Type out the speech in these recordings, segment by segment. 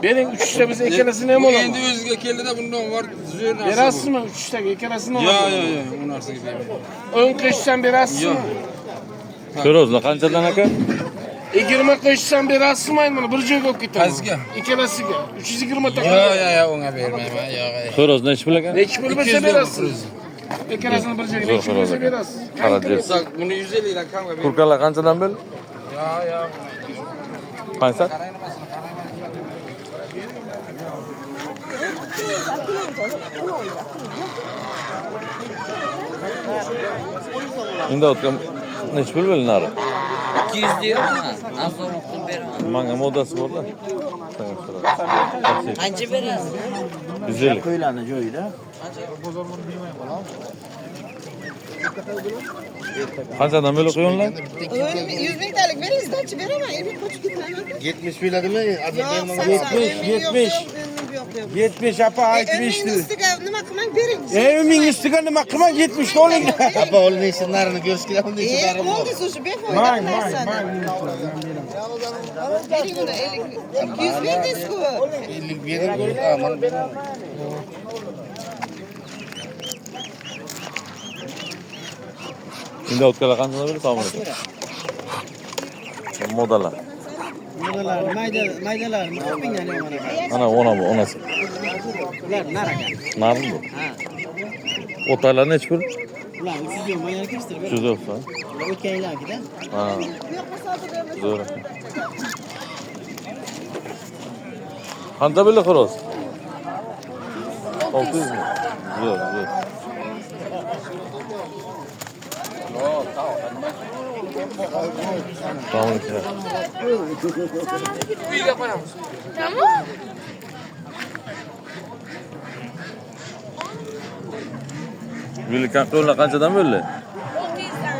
Bering 3'te biz ekelasini ham Bu olaman. endi o'ziga keldida bundan var zo'r narsa. Berasizmi 3'tagi ekelasini olaman? Yo, u narsaga bermayman. 10 qo'shsam berasizmi? Ko'rozlar qanchadan aka? 20 qo'shsam berasizmi? Mana bir joyga olib ketaman. Qaysiga? Ikkalasiga 320 ta. Yo, unga bermayman. Yo'q. Ko'roz nechi pul ekan? Nechi pul bo'lsa berasiz? Ekkelasini bir joyga nechi pul bo'lsa berasiz? Qara deb. Buni 150 dan kamga ber. Kurkalar qanchadan bil? Yo. Qancha? Endi o'tgan nechi pul bilinadi? 200 diyor ama azdan okul vermem. Manga modasi bor-da. Anca veriyorsun. 150. Ko'ylani joyida. Qanchadan bil qo'yinglar? 100 ming talik verin, sdachı veremem. Evi koçuk gitmem. 70 biladimi? Yok, 70. 70 apa 70 Evimin üstüge nima qilmang bering. Evimin ustiga nima qilmang 70 oling. Apa olmaysinlarini ko'rish kerakmi deyishlar. Oldu suşu befoyda Mang. Bering uni 50. 200 verdingiz-ku. 50 berib ko'raman. Endi o'tganlar qanchadan bil? Tamam. Modalar. Maydalar, mingani mana. Ana ona bu, onasi. Ular naraka. Narim bu. Ha. O'talar nechi pul? Ular 300 yom yana kestirib. 190. O'tgan yilgida. Ha. Zo'r. Qancha bil xo'roz? 600 mi? Yo'q. Tamam. Uyga qo'yamiz. Tamam. Vilkan qo'llar qanchadan bo'ldi? 600'dan.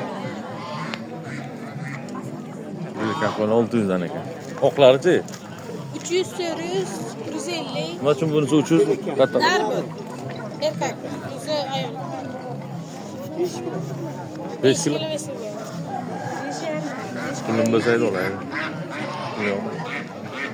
Vilkan qo'llar 600 dan ekan. Oqlarichi? 300, 400, 150. Nima uchun bunisi 300? Katta. Darbu. Erkak. Bizi ayol. 5 kilo. Kilo besin. Pulim bo'lsa edi olaydi. Yo'q.